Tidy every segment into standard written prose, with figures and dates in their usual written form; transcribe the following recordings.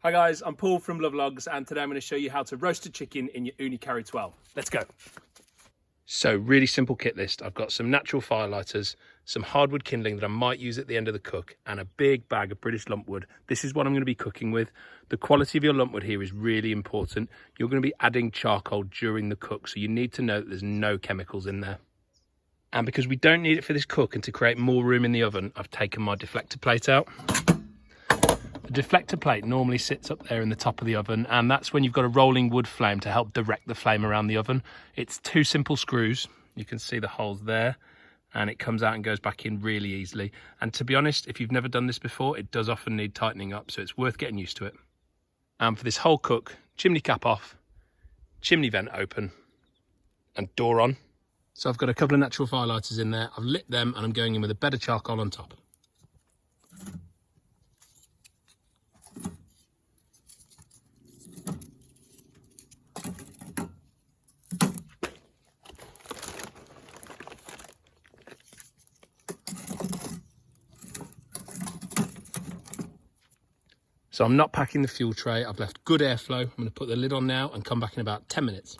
Hi guys, I'm Paul from Lovelogs and today I'm going to show you how to roast a chicken in your Ooni Karu 12. Let's go. So really simple kit list. I've got some natural firelighters, some hardwood kindling that I might use at the end of the cook, and a big bag of British lumpwood. This is what I'm going to be cooking with. The quality of your lumpwood here is really important. You're going to be adding charcoal during the cook, so you need to know that there's no chemicals in there. And because we don't need it for this cook and to create more room in the oven, I've taken my deflector plate out. The deflector plate normally sits up there in the top of the oven, and that's when you've got a rolling wood flame to help direct the flame around the oven. It's two simple screws. You can see the holes there, and it comes out and goes back in really easily. And to be honest, if you've never done this before, it does often need tightening up, so it's worth getting used to it. And for this whole cook, chimney cap off, chimney vent open, and door on. So I've got a couple of natural firelighters in there. I've lit them, and I'm going in with a bed of charcoal on top. So I'm not packing the fuel tray. I've left good airflow. I'm going to put the lid on now and come back in about 10 minutes.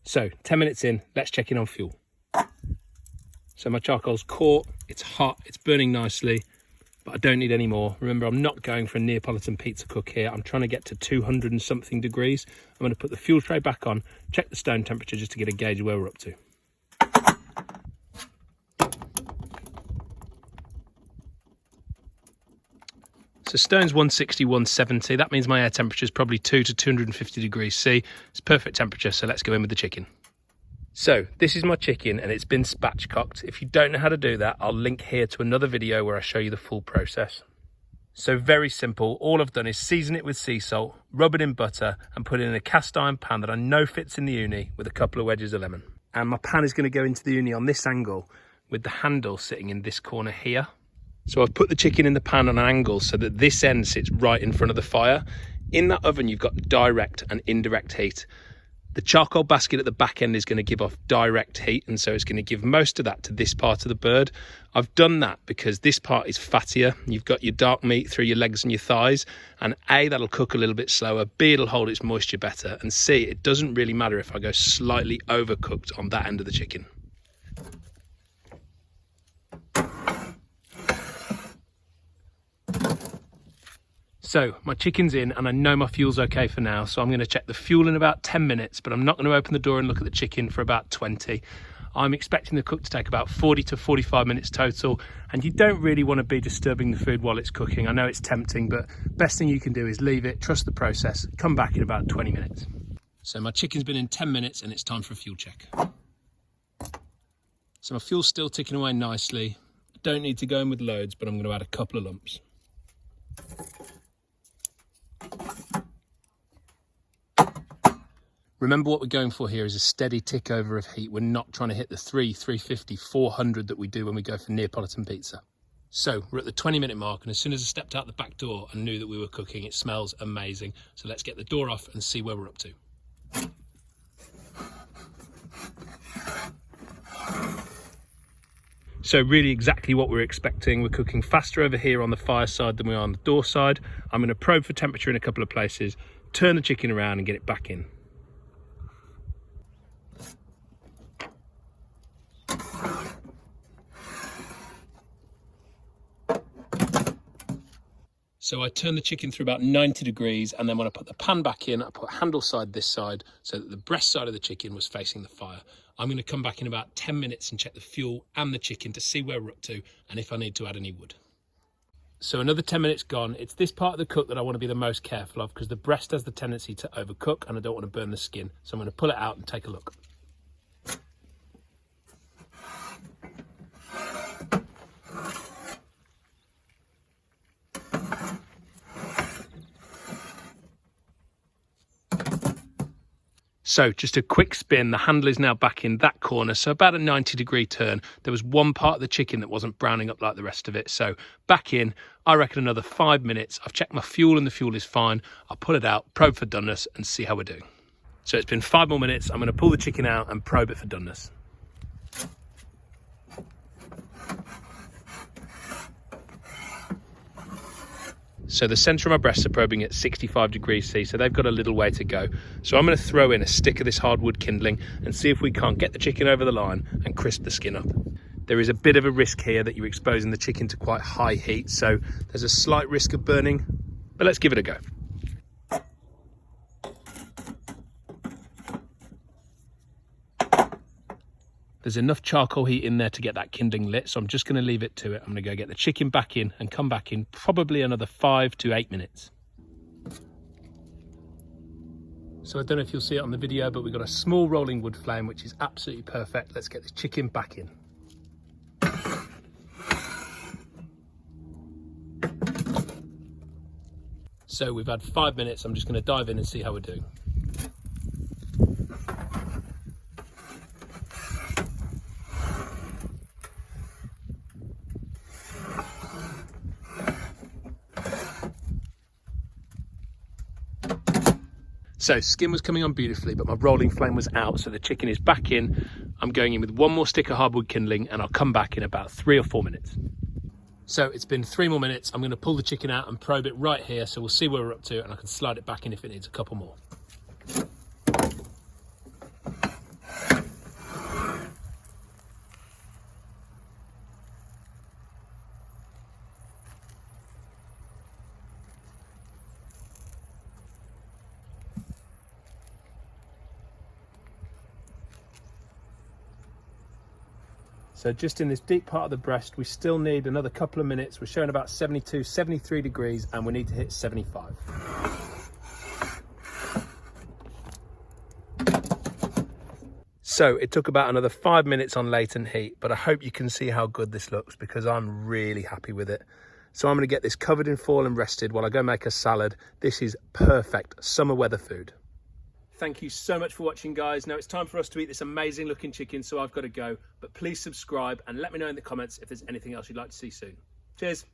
So 10 minutes in, let's check in on fuel. So my charcoal's caught, it's hot, it's burning nicely, but I don't need any more. Remember, I'm not going for a Neapolitan pizza cook here. I'm trying to get to 200 and something degrees. I'm going to put the fuel tray back on, check the stone temperature just to get a gauge of where we're up to. So stone's 160, 170. That means my air temperature is probably 2 to 250 degrees C. It's perfect temperature, so let's go in with the chicken. So this is my chicken and it's been spatchcocked. If you don't know how to do that, I'll link here to another video where I show you the full process. So very simple. All I've done is season it with sea salt, rub it in butter and put it in a cast iron pan that I know fits in the Ooni with a couple of wedges of lemon. And my pan is going to go into the Ooni on this angle with the handle sitting in this corner here. So I've put the chicken in the pan on an angle so that this end sits right in front of the fire. In that oven, you've got direct and indirect heat. The charcoal basket at the back end is going to give off direct heat, and so it's going to give most of that to this part of the bird. I've done that because this part is fattier. You've got your dark meat through your legs and your thighs, and A, that'll cook a little bit slower, B, it'll hold its moisture better, and C, it doesn't really matter if I go slightly overcooked on that end of the chicken. So my chicken's in and I know my fuel's okay for now, so I'm going to check the fuel in about 10 minutes, but I'm not going to open the door and look at the chicken for about 20. I'm expecting the cook to take about 40 to 45 minutes total, and you don't really want to be disturbing the food while it's cooking. I know it's tempting, but best thing you can do is leave it, trust the process, come back in about 20 minutes. So my chicken's been in 10 minutes and it's time for a fuel check. So my fuel's still ticking away nicely. I don't need to go in with loads, but I'm going to add a couple of lumps. Remember, what we're going for here is a steady tick over of heat. We're not trying to hit the 350, 400 that we do when we go for Neapolitan pizza. So we're at the 20-minute mark, and as soon as I stepped out the back door and knew that we were cooking, it smells amazing. So let's get the door off and see where we're up to. So really exactly what we're expecting. We're cooking faster over here on the fire side than we are on the door side. I'm going to probe for temperature in a couple of places, turn the chicken around and get it back in. So I turn the chicken through about 90 degrees, and then when I put the pan back in, I put handle side this side so that the breast side of the chicken was facing the fire. I'm going to come back in about 10 minutes and check the fuel and the chicken to see where we're up to and if I need to add any wood. So another 10 minutes gone. It's this part of the cook that I want to be the most careful of because the breast has the tendency to overcook and I don't want to burn the skin. So I'm going to pull it out and take a look. So just a quick spin, the handle is now back in that corner, so about a 90-degree turn. There was one part of the chicken that wasn't browning up like the rest of it, so back in, I reckon another 5 minutes. I've checked my fuel and the fuel is fine. I'll pull it out, probe for doneness and see how we're doing. So it's been 5 more minutes. I'm going to pull the chicken out and probe it for doneness. So the centre of my breasts are probing at 65 degrees C, so they've got a little way to go. So I'm going to throw in a stick of this hardwood kindling and see if we can't get the chicken over the line and crisp the skin up. There is a bit of a risk here that you're exposing the chicken to quite high heat, so there's a slight risk of burning, but let's give it a go. There's enough charcoal heat in there to get that kindling lit, so I'm just going to leave it to it. I'm going to go get the chicken back in and come back in probably another 5 to 8 minutes. So I don't know if you'll see it on the video, but we've got a small rolling wood flame, which is absolutely perfect. Let's get this chicken back in. So we've had 5 minutes. I'm just going to dive in and see how we're doing. So skin was coming on beautifully, but my rolling flame was out, so the chicken is back in. I'm going in with one more stick of hardwood kindling and I'll come back in about 3 or 4 minutes. So it's been 3 more minutes. I'm going to pull the chicken out and probe it right here, so we'll see where we're up to, and I can slide it back in if it needs a couple more. So just in this deep part of the breast, we still need another couple of minutes. We're showing about 72, 73 degrees, and we need to hit 75. So it took about another 5 minutes on latent heat, but I hope you can see how good this looks because I'm really happy with it. So I'm going to get this covered in foil and rested while I go make a salad. This is perfect summer weather food. Thank you so much for watching, guys. Now it's time for us to eat this amazing looking chicken, so I've got to go. But please subscribe and let me know in the comments if there's anything else you'd like to see soon. Cheers.